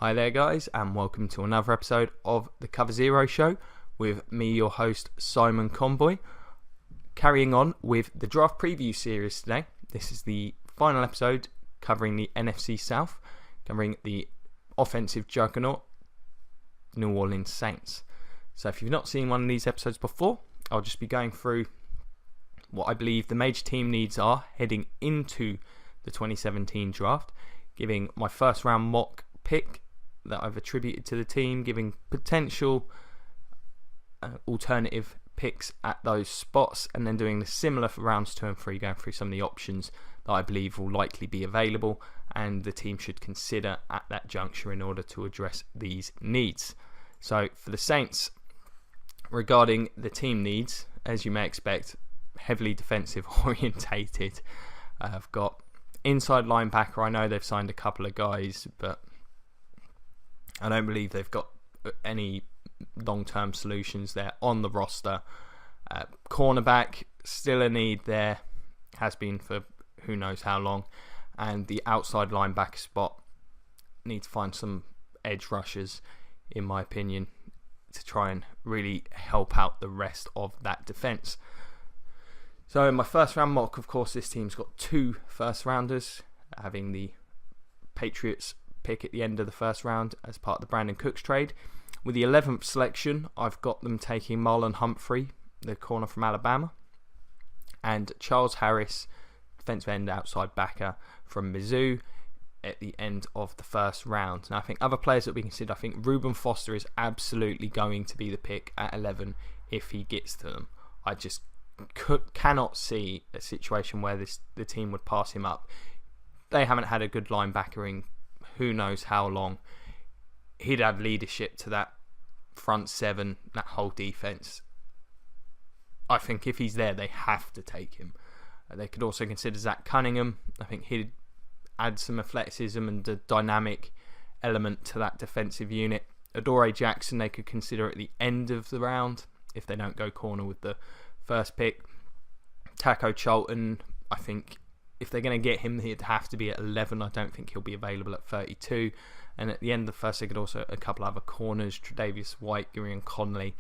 Hi there guys, and welcome to another episode of the Cover Zero Show with me, your host Simon Conboy. Carrying on with the draft preview series today. This is the final episode covering the NFC South, covering the offensive juggernaut New Orleans Saints. So if you've not seen one of these episodes before, I'll just be going through what I believe the major team needs are heading into the 2017 draft, giving my first round mock pick that I've attributed to the team, giving potential alternative picks at those spots, and then doing the similar for rounds 2 and 3, going through some of the options that I believe will likely be available and the team should consider at that juncture in order to address these needs. So for the Saints, regarding the team needs, as you may expect, heavily defensive orientated. I've got inside linebacker. I know they've signed a couple of guys, but I don't believe they've got any long-term solutions there on the roster. Cornerback, still a need there, has been for who knows how long. And the outside linebacker spot, need to find some edge rushers, in my opinion, to try and really help out the rest of that defense. So in my first round mock, of course, this team's got 2 first rounders, having the Patriots pick at the end of the first round as part of the Brandon Cooks trade. With the 11th selection, I've got them taking Marlon Humphrey, the corner from Alabama, and Charles Harris, defensive end outside backer from Mizzou, at the end of the first round. Now I think other players that we consider, I think Reuben Foster is absolutely going to be the pick at 11 if he gets to them. I just cannot see a situation where the team would pass him up. They haven't had a good linebacker in who knows how long. He'd add leadership to that front 7, that whole defense. I think if he's there, they have to take him. They could also consider Zach Cunningham. I think he'd add some athleticism and a dynamic element to that defensive unit. Adoree Jackson they could consider at the end of the round if they don't go corner with the first pick. Taco Charlton, I think if they're going to get him, he'd have to be at 11. I don't think he'll be available at 32. And at the end of the first, they could also a couple other corners, Tre'Davious White, Gurion Conley.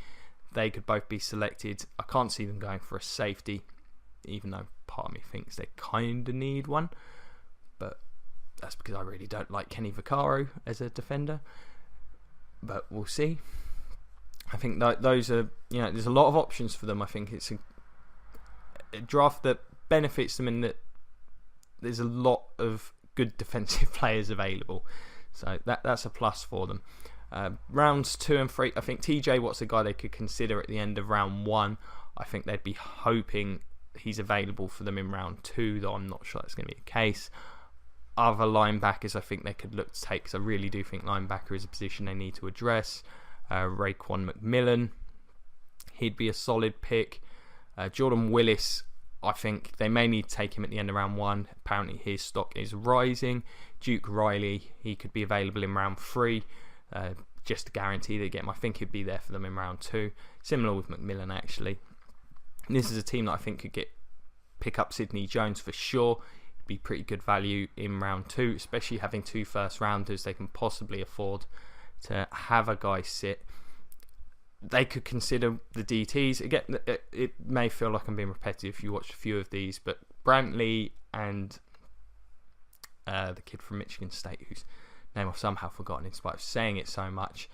They could both be selected. I can't see them going for a safety, even though part of me thinks they kind of need one. But that's because I really don't like Kenny Vaccaro as a defender. But we'll see. I think those are, there's a lot of options for them. I think it's a draft that benefits them in that there's a lot of good defensive players available. So that's a plus for them. Rounds 2 and 3, I think TJ Watt's a guy they could consider at the end of round 1. I think they'd be hoping he's available for them in round 2, though I'm not sure that's going to be the case. Other linebackers I think they could look to take, because I really do think linebacker is a position they need to address. Raekwon McMillan, he'd be a solid pick. Jordan Willis, I think they may need to take him at the end of round 1. Apparently his stock is rising. Duke Riley, he could be available in round 3. Just to guarantee they get him. I think he'd be there for them in round 2. Similar with McMillan, actually. And this is a team that I think could pick up Sidney Jones for sure. It'd be pretty good value in round 2, especially having 2 first rounders. They can possibly afford to have a guy sit. They could consider the DTs. Again, it may feel like I'm being repetitive if you watch a few of these, but Brantley and the kid from Michigan State, whose name I've somehow forgotten in spite of saying it so much,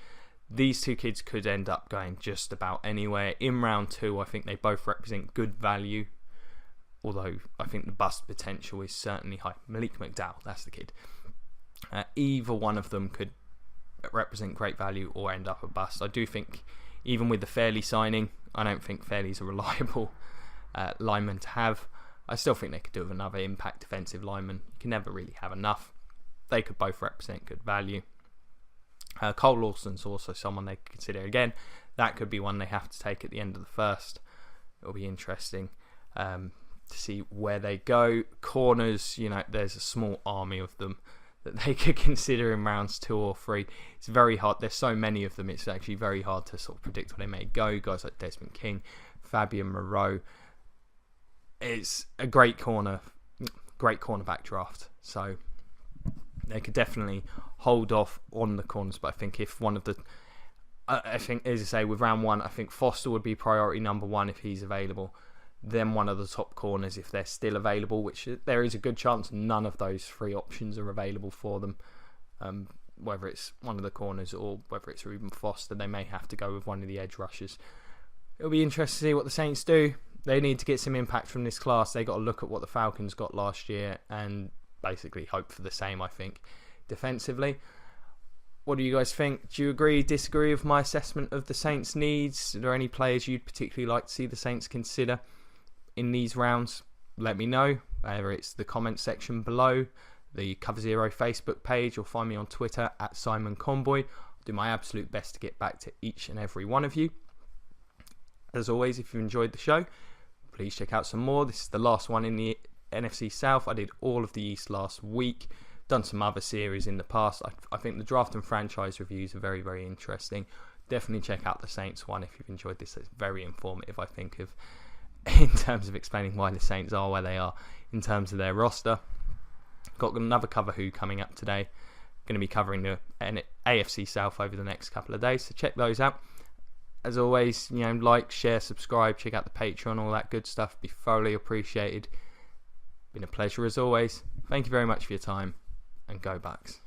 these 2 kids could end up going just about anywhere. In round 2, I think they both represent good value, although I think the bust potential is certainly high. Malik McDowell, that's the kid. Either one of them could represent great value or end up a bust. I do think, even with the Fairley signing, I don't think Fairley's a reliable lineman to have. I still think they could do with another impact defensive lineman. You can never really have enough. They could both represent good value. Cole Lawson's also someone they could consider. Again, that could be one they have to take at the end of the first. It'll be interesting to see where they go. Corners, there's a small army of them that they could consider in rounds 2 or 3. It's very hard. There's so many of them. It's actually very hard to sort of predict where they may go. Guys like Desmond King, Fabian Moreau. It's a great cornerback draft. So they could definitely hold off on the corners. But I think if one of the, I think, as I say, with round one, I think Foster would be priority number one if he's available. Then one of the top corners if they're still available, which there is a good chance none of those three options are available for them. Whether it's one of the corners or whether it's Ruben Foster, they may have to go with one of the edge rushers. It'll be interesting to see what the Saints do. They need to get some impact from this class. They got to look at what the Falcons got last year and basically hope for the same, I think, defensively. What do you guys think? Do you agree, disagree with my assessment of the Saints' needs? Are there any players you'd particularly like to see the Saints consider in these rounds? Let me know, whether it's the comment section below, the Cover Zero Facebook page, or find me on Twitter at Simon Conboy. I'll do my absolute best to get back to each and every one of you. As always, if you enjoyed the show, please check out some more. This is the last one in the NFC South. I did all of the East last week. Done some other series in the past. I think the draft and franchise reviews are very, very interesting. Definitely check out the Saints one if you've enjoyed this. It's very informative, I think, in terms of explaining why the Saints are where they are in terms of their roster. Got another Cover Who coming up today. Going to be covering the AFC South over the next couple of days, so check those out. As always, like, share, subscribe, check out the Patreon, all that good stuff. Be thoroughly appreciated. Been a pleasure as always. Thank you very much for your time, and go Bucks.